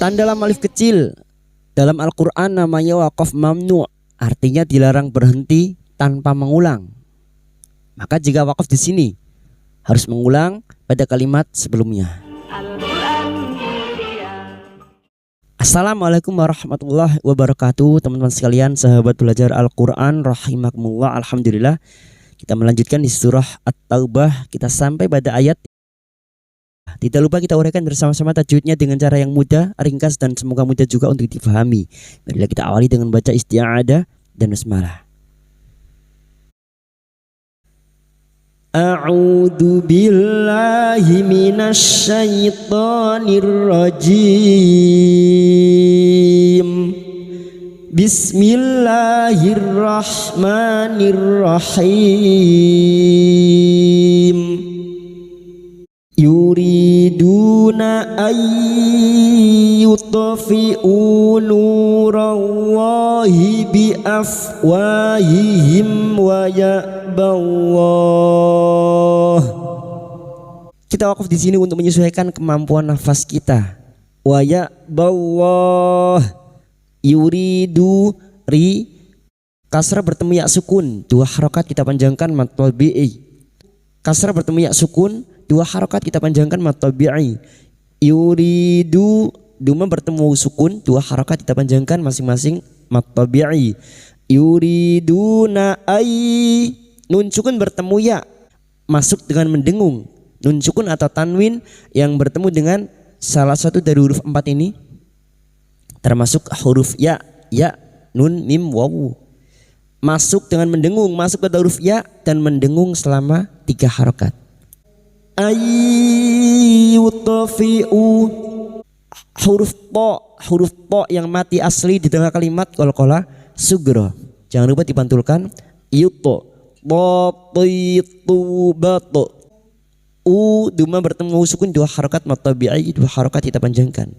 Tanda lam alif kecil dalam Al-Quran namanya waqaf mamnu, artinya dilarang berhenti tanpa mengulang. Maka jika waqaf di sini harus mengulang pada kalimat sebelumnya. Assalamualaikum warahmatullahi wabarakatuh, teman-teman sekalian, sahabat belajar Al-Quran rahimakumullah. Alhamdulillah, kita melanjutkan di surah At-Taubah. Kita sampai pada ayat. Tidak lupa kita uraikan bersama-sama tajwidnya dengan cara yang mudah, ringkas, dan semoga mudah juga untuk difahami. Marilah kita awali dengan baca isti'adah dan basmalah. A'udzu billahi minasy syaithanir rajim. Bismillahirrahmanirrahim. Yuriduna ayyutfi'u nurallahi biafwahihim wa ya'ballah. Kita wakaf di sini untuk menyesuaikan kemampuan nafas kita. Wa ya'ballah. Yuridu ri kasrah bertemu ya sukun, dua harokat kita panjangkan mad tabi'i. Kasrah bertemu ya sukun, dua harokat kita panjangkan mad tabi'i. Yuridu duma bertemu sukun, dua harokat kita panjangkan masing-masing mad tabi'i. Yuriduna ay nun sukun bertemu ya masuk dengan mendengung. Nun sukun atau tanwin yang bertemu dengan salah satu dari huruf 4 ini termasuk huruf ya, nun, mim, wawu. Masuk dengan mendengung, masuk pada huruf ya dan mendengung selama 3 harokat. Ayyutfi'u huruf to yang mati asli di tengah kalimat qalqalah sugro. Jangan lupa dipantulkan. Yuto batitu bato. Duma bertemu sukun 2 harokat mad tabi'i, 2 harokat kita panjangkan.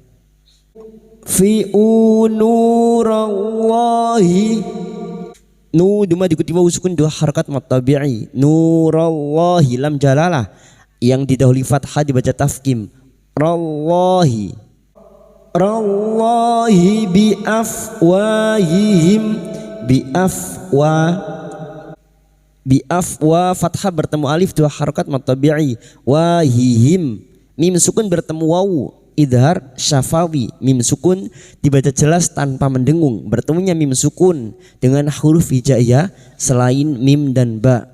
Fi'u nurallahi. Nu duma diikuti wawu sukun 2 harokat mad tabi'i. Nurallahi lam jalalah yang didahului fathah dibaca tafkim. Rallahi. Rallahi biafwahihim. Biafwa fathah bertemu alif 2 harokat mad tabi'i. Wahihim mim sukun bertemu wawu idhar syafawi. Mim sukun dibaca jelas tanpa mendengung. Bertemunya mim sukun dengan huruf hijaiyah selain mim dan ba.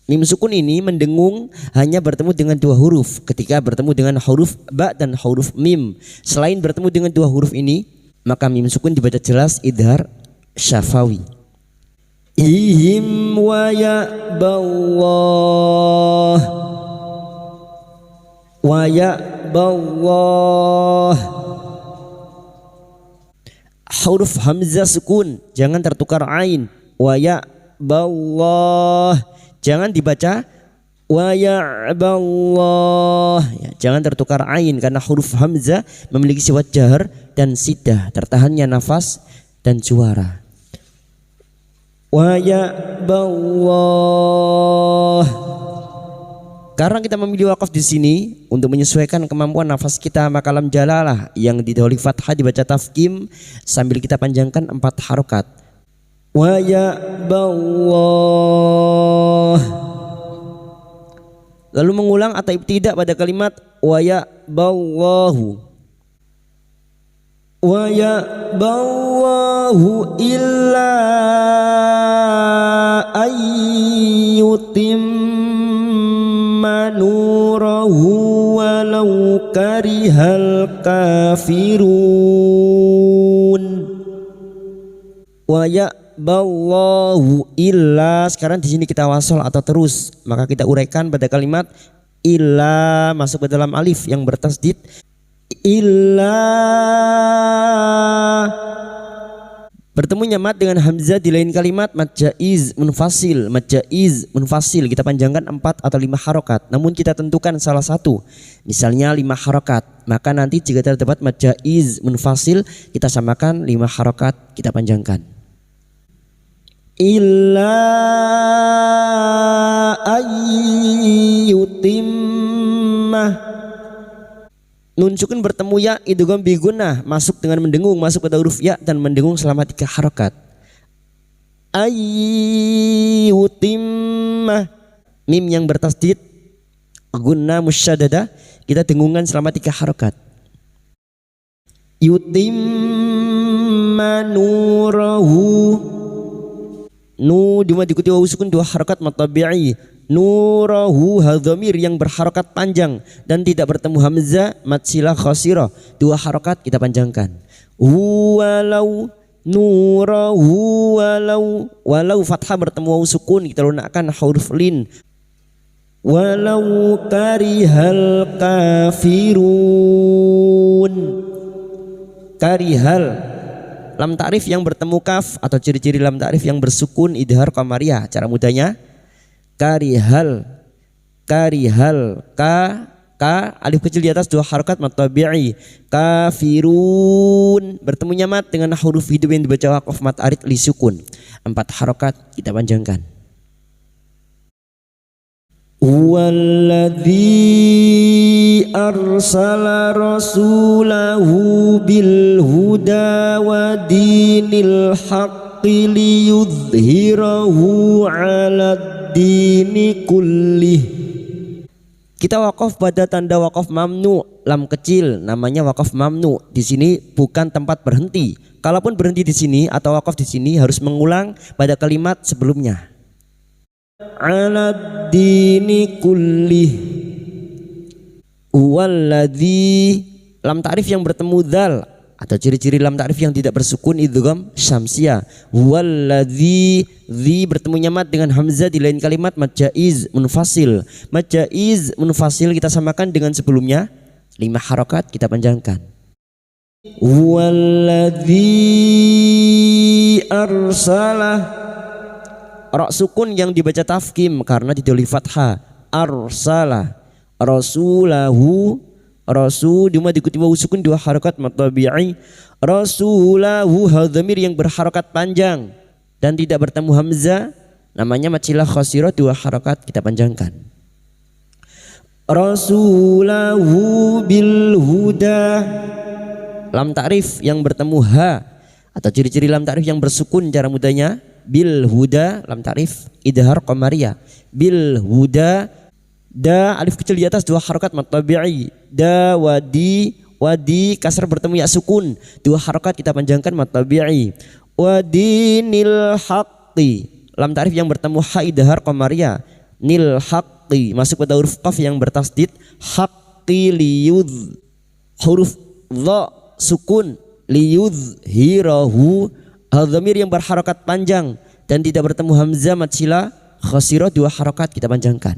Mim sukun ini mendengung hanya bertemu dengan 2 huruf ketika bertemu dengan huruf ba dan huruf mim. Selain bertemu dengan 2 huruf ini, maka mim sukun dibaca jelas idhar syafawi. Ihim wa ya'ballah. Wa ya'ballah. Huruf hamzah sukun jangan tertukar ain. Wa ya'ballah. Jangan dibaca wa ya'ballah ya, jangan tertukar ain karena huruf hamzah memiliki sifat jahar dan sidah, tertahannya nafas dan suara. Wa ya'ballah. Karena kita memilih wakaf di sini untuk menyesuaikan kemampuan nafas kita, maka lam jalalah yang didahului fathah dibaca tafkim sambil kita panjangkan 4 harokat. Wa ya'ballah. Lalu mengulang atau ibtidak pada kalimat wa ya'ballahu. Wa ya'ballahu illa ayyutimma nurahu walau karihal kafirun. Wa ya'ballahu illa. Sekarang di sini kita wasol atau terus, maka kita uraikan pada kalimat illa masuk ke dalam alif yang bertasdid. Illa bertemunya mad dengan hamzah di lain kalimat mad jaiz munfasil. Mad jaiz munfasil kita panjangkan 4 atau 5 harokat, namun kita tentukan salah satu, misalnya 5 harokat. Maka nanti jika terdapat mad jaiz munfasil kita samakan 5 harokat kita panjangkan. Illa ayyutimmah Nun sukun bertemu ya idgham bi gunnah, masuk dengan mendengung, masuk pada huruf ya dan mendengung selama 3 harokat. Ayyutimma, mim yang bertasdid gunnah musyaddadah, kita dengungan selama 3 harokat. Yutimma nurahu, nu diikuti wawu sukun 2 harokat matabi'i. Nurahu hadhamir yang berharokat panjang dan tidak bertemu hamzah mad silah khasirah, 2 harokat kita panjangkan. Walau nurahu, walau fathah bertemu wawu sukun kita lunakkan huruf lin. Walau karihal kafirun, karihal lam ta'rif yang bertemu kaf atau ciri-ciri lam ta'rif yang bersukun idhar qamariyah. Cara mudahnya karihal, karihal, ka alif kecil di atas 2 harokat matabi'i. Kafirun bertemunya mat dengan huruf hidup yang dibaca waqaf mat arid li sukun, 4 harokat kita panjangkan. Walladzi arsala rasulahu bil huda wa dinil haqqi liyudhhirahu 'alad dini kullih. Kita wakaf pada tanda wakaf mamnu, lam kecil namanya wakaf mamnu. Di sini bukan tempat berhenti. Kalaupun berhenti di sini atau wakaf di sini harus mengulang pada kalimat sebelumnya. Alad dini kullih. Walladzi, lam ta'rif yang bertemu dzal atau ciri-ciri lam ta'rif yang tidak bersukun idgham syamsiyah. Walladzi, dzi bertemunya mat dengan hamzah di lain kalimat mad jaiz munfasil. Mad jaiz munfasil kita samakan dengan sebelumnya, 5 harokat kita panjangkan. Walladzi arsalah, ra sukun yang dibaca tafkim karena didahului fathah. Arsalah rasulahu, rasul diikuti wawu sukun 2 harokat matabi'i. Rasulahu hadhamir yang berharokat panjang dan tidak bertemu hamzah namanya macilah khasirah, 2 harokat kita panjangkan. Rasulahu bil huda, lam ta'rif yang bertemu ha atau ciri-ciri lam ta'rif yang bersukun cara mudahnya bil huda, lam ta'rif idhar qamariyah. Bil huda, da alif kecil di atas 2 harokat matabi'i. Da wadi, wadi kasar bertemu ya sukun, 2 harokat kita panjangkan matabi'i. Wadinil haqqi, lam ta'rif yang bertemu ha idhar qamariyah. Nil haqqi masuk pada huruf qaf yang bertasdid haqqi liyudh, huruf dha sukun liyudhhirahu, hadhamir yang berharokat panjang dan tidak bertemu hamzah mad silah khasirah, 2 harokat kita panjangkan.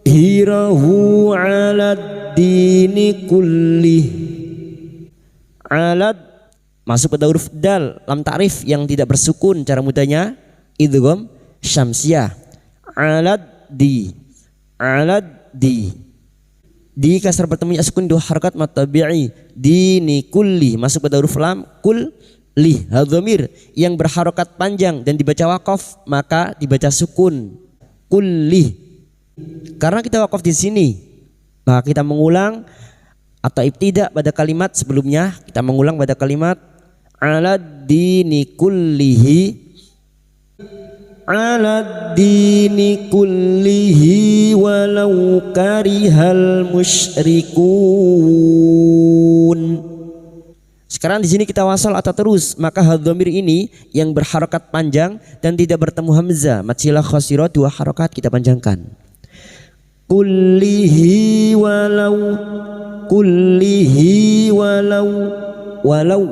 Hirahu 'alad dini kullih. Alad masuk pada huruf dal, lam ta'rif yang tidak bersukun cara mudahnya idgham syamsiyah. Alad di, alad di, di kasar bertemu ya sukun 2 harokat matabi'i. Dini kulli masuk pada huruf lam kul lih, hadhamir yang berharokat panjang dan dibaca wakaf maka dibaca sukun kullih. Karena kita wakaf di sini maka kita mengulang atau ibtidak pada kalimat sebelumnya, kita mengulang pada kalimat alad dini kullihi, alad dini kullihi walau karihal musyrikun. Sekarang di sini kita wasal atau terus, maka hadhamir ini yang berharokat panjang dan tidak bertemu hamzah mad silah khasirah, 2 harokat kita panjangkan. Kullihi walau, kullihi walau, walau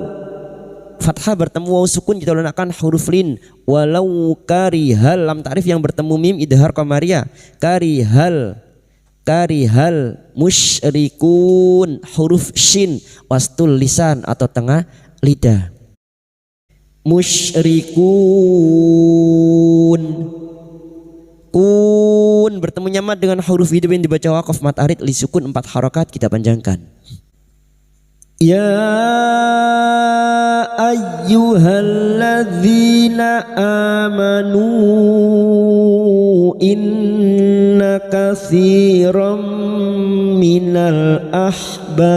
fathah bertemu wawu sukun kita lunakkan huruf lin. Walau karihal, lam ta'rif yang bertemu mim idhar qamariyah. Karihal, karihal musyrikun, huruf shin wastul lisan atau tengah lidah. Musyrikun, kun bertemu nyamat dengan huruf hidup yang dibaca waqaf mat arid li sukun, 4 harokat kita panjangkan. Ya ayyuhalladzina amanu inna katsiran minal ahbar.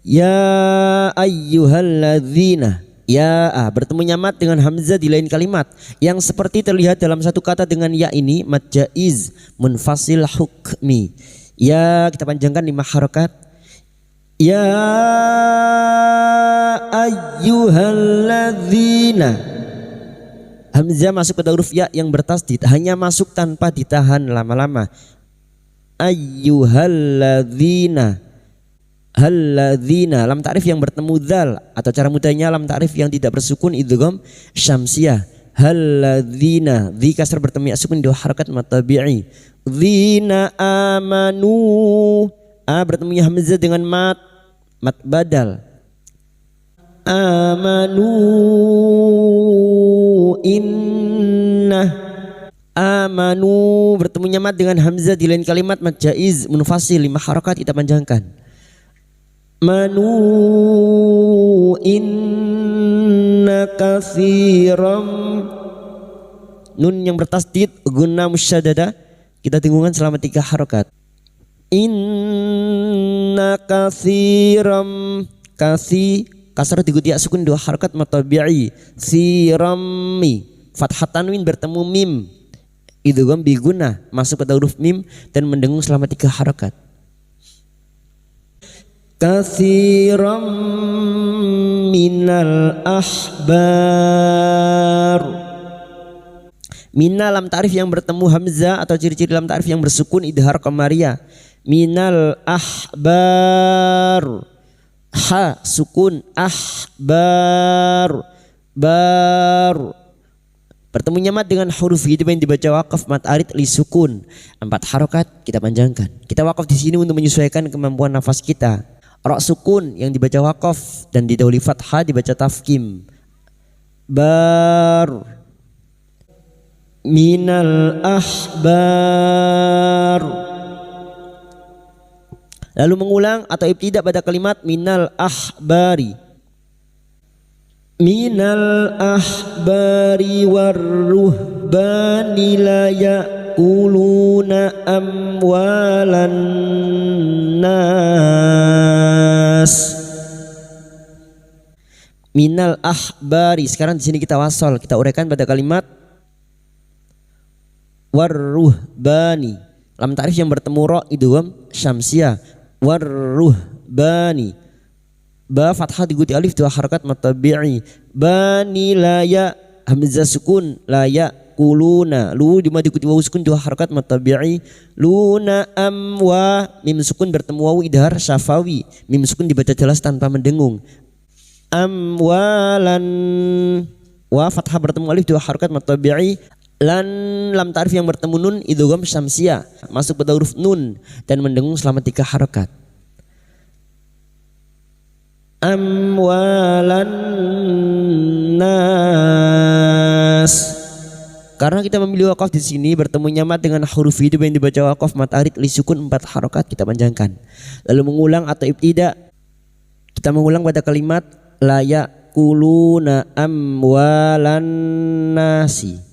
Ya ayyuhalladzina, ya bertemu nyamat dengan hamzah di lain kalimat yang seperti terlihat dalam satu kata dengan ya ini mad jaiz munfasil hukmi. Ya kita panjangkan 5 harakat. Ya ayyuhalladzina, hamzah masuk pada huruf ya yang bertasdid, hanya masuk tanpa ditahan lama-lama. Ayyuhalladzina, halladzina, lam ta'rif yang bertemu dzal atau cara mudahnya lam ta'rif yang tidak bersukun idgham syamsiyah. Halladzina, dzi kasar bertemu ya sukun 2 harakat matabi'i. Dzina amanu, bertemunya hamzah dengan mat badal. Amanu inna, amanu bertemunya mat dengan hamzah di lain kalimat mad jaiz munfasil 5 harakat kita panjangkan. Manu inna katsiran, nun yang bertasdid guna musyaddada kita dengungkan selama 3 harakat. Inna katsiran, kasar diikuti ya sukun 2 harakat matabi'i. Sirami, fathah tanwin bertemu mim idgham bi gunnah masuk pada huruf mim dan mendengung selama 3 harakat. Katsiran minal ahbar. Mina lam ta'rif yang bertemu hamzah atau ciri-ciri lam ta'rif yang bersukun idhar qamariyah. Minal ahbar, ha sukun, ahbar bar. Bertemu nyamat dengan huruf hidup yang dibaca waqaf mat arid li sukun 4 harakat kita panjangkan. Kita waqaf di sini untuk menyesuaikan kemampuan nafas kita. Ra sukun yang dibaca waqaf dan didahului fathah dibaca tafkim. Bar, minal ahbar. Lalu mengulang atau ibtidak pada kalimat minal ahbari. Minal ahbari warruhbani la ya'kuluna amwalan nas. Minal ahbari, sekarang di sini kita wasol, kita uraikan pada kalimat warruhbani. Lam ta'rif yang bertemu ra idgham syamsiyah. Warruhbani, ba fathah diikuti alif 2 harakat matabi'i. Bani la ya hamzah sukun la ya kuluna, lu di diikuti wawu sukun 2 harakat matabi'i. Luna amwa, mim sukun bertemu wawu idhar syafawi, mim sukun dibaca jelas tanpa mendengung. Amwalan, wa fathah bertemu alif 2 harakat matabi'i. Lan lam ta'rif yang bertemu nun idgham syamsiyah masuk pada huruf nun dan mendengung selama 3 harakat. Amwalan nas. Karena kita memilih waqaf di sini bertemu nyamat dengan huruf hidup yang dibaca waqaf mat arid li sukun 4 harakat kita panjangkan. Lalu mengulang atau ibtida, kita mengulang pada kalimat la ya'kuluna amwalan nasi.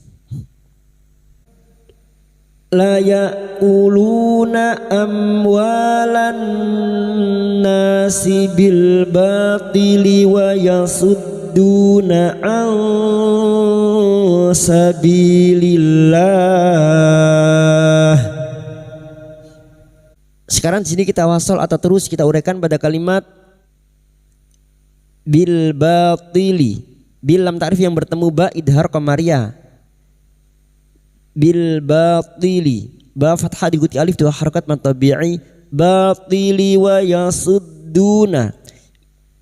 La ya'kuluna amwalan nasi bil batili wa yasudduna an sabilillah. Sekarang di sini kita wasal atau terus kita uraikan pada kalimat bil batili. Bil lam ta'rif yang bertemu ba idhar qamariyah. Bil batili, ba fathah diikuti alif 2 harakat matabi'i. Batili wa yasudduna,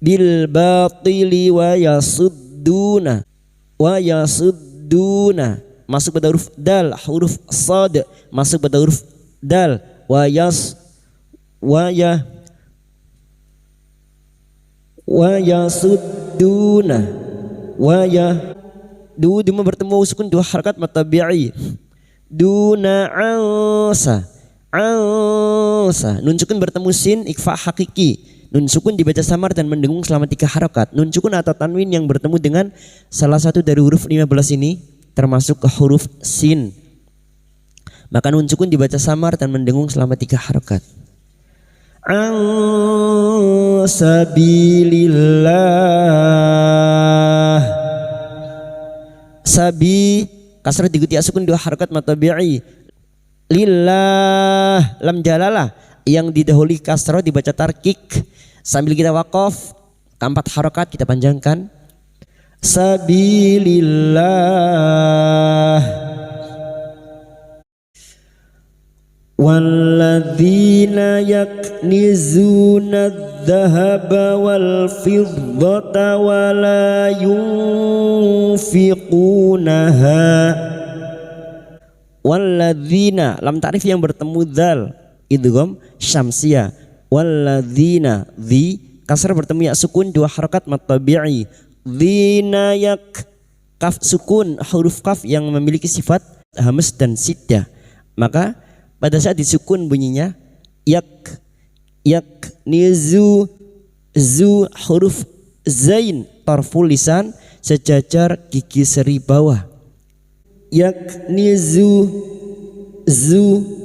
bil batili wa yasudduna, wa yasudduna masuk pada huruf dal, huruf sad masuk pada huruf dal. Wa yasudduna, wa ya du dima bertemu sukun 2 harakat matabi'i. Duna ansa, ansa nun sukun bertemu sin ikfa hakiki, Nun sukun dibaca samar dan mendengung selama 3 harokat. Nun sukun atau tanwin yang bertemu dengan salah satu dari huruf 15 ini termasuk huruf sin, maka nun sukun dibaca samar dan mendengung selama 3 harokat. Sabilillah. Sabi kasrah diikuti sukun 2 harokat matabi'i. Lillah lam jalalah yang didahului kasrah dibaca tarkik. Sambil kita waqaf, 4 harokat kita panjangkan. Sabilillah. Walladzina yaknizuna adh-dhahaba wal fiddata wa la yunfiqunaha. Walladzina lam ta'rif yang bertemu dzal idgham syamsiyah. Walladzina dzi kasrah bertemu ya sukun 2 harokat matabi'i. Dzina yak kaf sukun huruf kaf yang memiliki sifat hamz dan siddah, maka pada saat disukun bunyinya yak nizu zu huruf zain tarful lisan sejajar gigi seri bawah. Yak nizu zu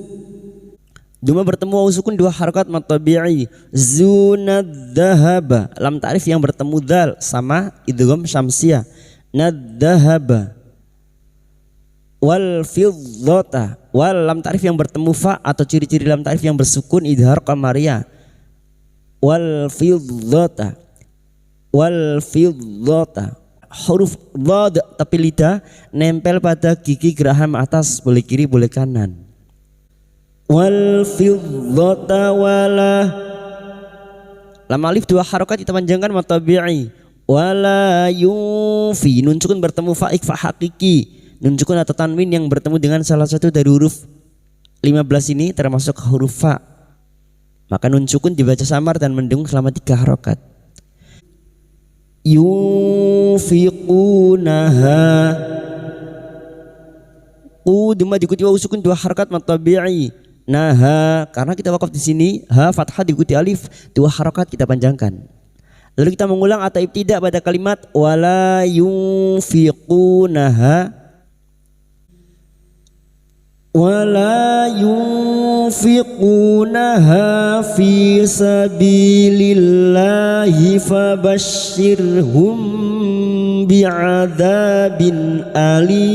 duma bertemu waw sukun 2 harokat matabi'i. Zunadzahaba lam ta'rif yang bertemu dal sama idgham syamsiyah. Nadzahaba. Wal fiddata wal lam ta'rif yang bertemu fa atau ciri-ciri lam ta'rif yang bersukun idhar qamariyah. Wal fiddata huruf dhad tapi lidah nempel pada gigi geraham atas, boleh kiri boleh kanan. Wal fiddata wala lam alif 2 harokat kita panjangkan matabi'i. Wala yunfi nun sukun bertemu fa ikfa hakiki. Nun sukun atau tanwin yang bertemu dengan salah satu dari huruf 15 ini termasuk huruf fa, maka nun sukun dibaca samar dan mendengung selama 3 harokat. Yunfiqunaha duma diikuti waw sukun 2 harokat matabi'i. Naha karena kita wakaf di sini ha fathah diikuti alif 2 harokat kita panjangkan. Lalu kita mengulang atau ibtidak pada kalimat wala yunfiqunaha. Wala yunfiqunaha fi sabilillahi fabashshirhum bi'adzabin alim.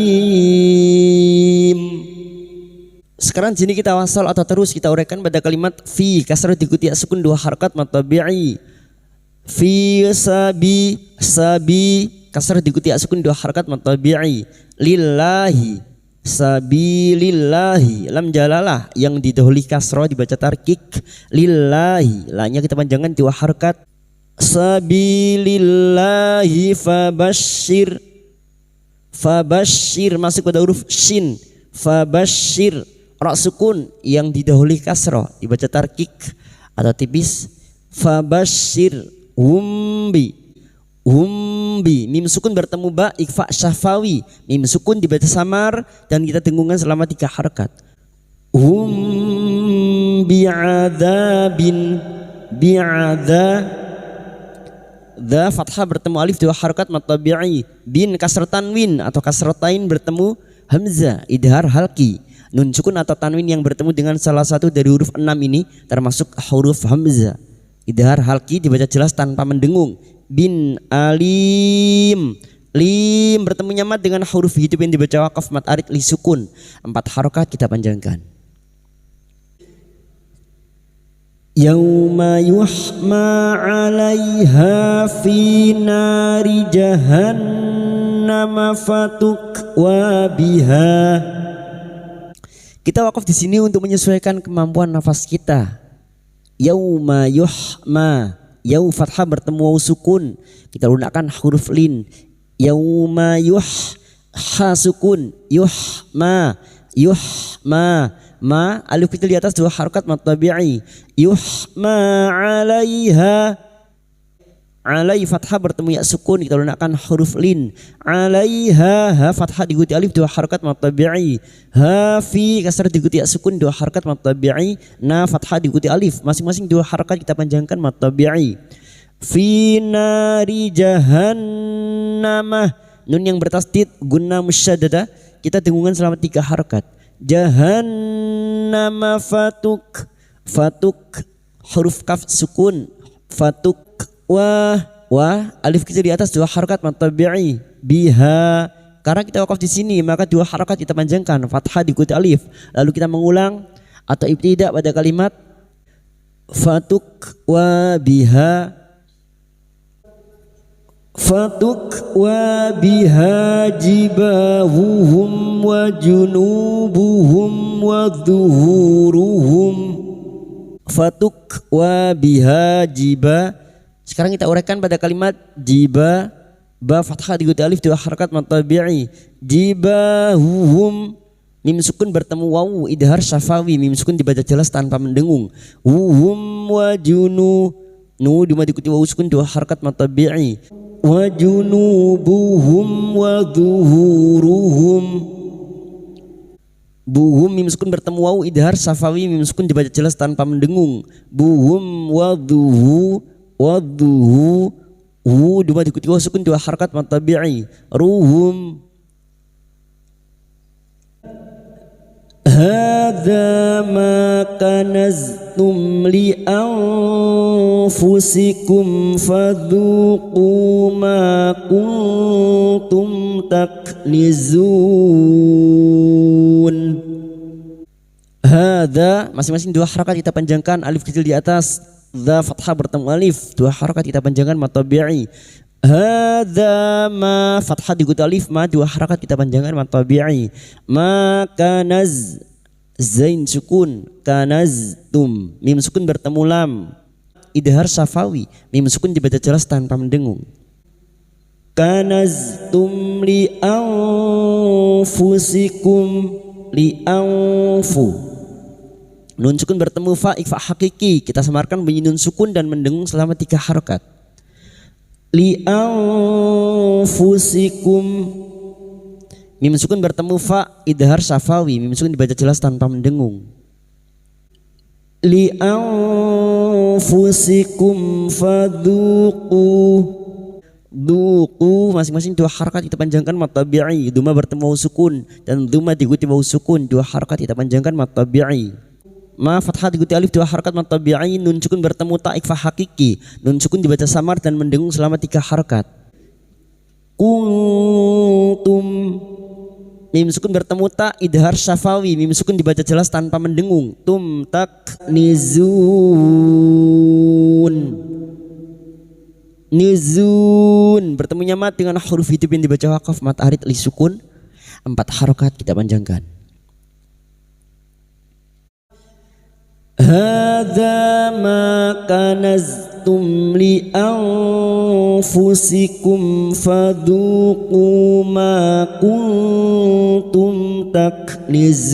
Sekarang sini kita wasal atau terus kita uraikan pada kalimat fi kasrah diikuti sukun 2 harokat matabi'i. Fi sabi kasrah diikuti sukun 2 harokat matabi'i. Lillahi sabilillahi lam jalalah yang didahului kasrah dibaca tarkik. Lillahi lahnya kita panjangkan 2 harokat. Sabilillahi fabashshir masuk pada huruf shin. Fabashshir ra sukun yang didahului kasrah dibaca tarkik atau tipis. Fabashshir humbi mim sukun bertemu ba ikfa syafawi, mim sukun dibaca samar dan kita dengungkan selama 3 harokat. Bi'adzabin dha fathah bertemu alif 2 harokat matabi'i. Bin kasrah tanwin atau kasrah tain bertemu hamzah idhar halki. Nun sukun atau tanwin yang bertemu dengan salah satu dari huruf 6 ini termasuk huruf hamzah idhar halki dibaca jelas tanpa mendengung. Bin alim lim bertemu nyamat dengan huruf hidup yang dibaca waqaf mat arid li sukun 4 harokat kita panjangkan. Yauma yuhma 'alaiha fi nari jahannam fatukwa biha. Kita wakaf di sini untuk menyesuaikan kemampuan nafas kita. Yauma yuhma, yau fathah bertemu waw sukun, kita lunakkan huruf lin. Yauma ha sukun, yuhma ma alif kita di atas 2 harokat matabi'i. Yuhma 'alaiha Alai fathah bertemu ya sukun, kita lunakkan huruf lin. Alaiha, ha fathah diikuti alif, 2 harakat mad tabi'i. Ha fi kasrah diikuti ya sukun, 2 harakat mad tabi'i. Na fathah diikuti alif, masing-masing 2 harakat kita panjangkan mad tabi'i. Fi nari jahannamah, nun yang bertasdid gunnah musyaddadah, kita dengungan selama 3 harakat. Jahannama fatuk, fatuk huruf kaf sukun, fatuk. Wa alif kecil di atas 2 harakat mad tabi'i. Biha, karena kita wakaf di sini maka 2 harakat kita panjangkan, fathah diikuti alif. Lalu kita mengulang atau ibtidak pada kalimat fatuk wa biha, fatuk wa biha jibahuhum wa junubuhum wa dhuhuruhum. Fatuk wa biha jiba. Sekarang kita uraikan pada kalimat jiba, ba fathah diikuti alif, 2 harakat mad tabi'i. Jibahuhum, mim sukun bertemu wawu, idhar syafawi, mim sukun dibaca jelas tanpa mendengung. Wuhum wa junu, nu diikuti wawu sukun, 2 harakat mad tabi'i. Wa junubuhum wa dhuhuruhum. Buhum mim sukun bertemu wawu, idhar syafawi, mim sukun dibaca jelas tanpa mendengung. Buhum wa dhuhu, wadduhu, hu dua diikuti wawu sukun, 2 harakat mad tabi'i. Ruhum. Hadza ma kanaztum li anfusikum fadzuqu ma kuntum taknizun. Hadza masing-masing 2 harakat kita panjangkan, alif kecil di atas, dha fathah bertemu alif, 2 harakat kita panjangkan mad tabi'i. Hadza ma fathah diikuti alif, ma 2 harakat kita panjangkan mad tabi'i. Ma kanaz, zain sukun, kanaztum, mim sukun bertemu lam, idhar syafawi, mim sukun dibaca jelas tanpa mendengung. Kanaztum li anfusikum, li anfu, nun sukun bertemu fa, ikhfa hakiki, kita samarkan bunyi nun sukun dan mendengung selama 3 harakat. Li anfusikum, mim sukun bertemu fa, idhar syafawi, mim sukun dibaca jelas tanpa mendengung. Li anfusikum fadzuqu, duqu masing-masing 2 harakat kita panjangkan mad tabi'i. Duma bertemu wawu sukun dan duma diikuti wawu sukun, 2 harakat kita panjangkan mad tabi'i. Ma fathah diikuti alif, 2 harakat mad tabi'i. Nun sukun bertemu ta, ikhfa hakiki, nun sukun dibaca samar dan mendengung selama 3 harakat. Kuntum, mim sukun bertemu ta, idhar syafawi, mim sukun dibaca jelas tanpa mendengung. Tum taknizun, nizun bertemunya mat dengan huruf hidup yang dibaca wakaf mat arid li sukun, 4 harakat kita panjangkan. Hadza ma kanaztum li anfusikum fadzuqu ma kuntum taknizun.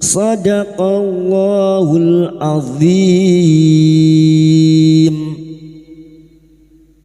Sadaqallahul azim.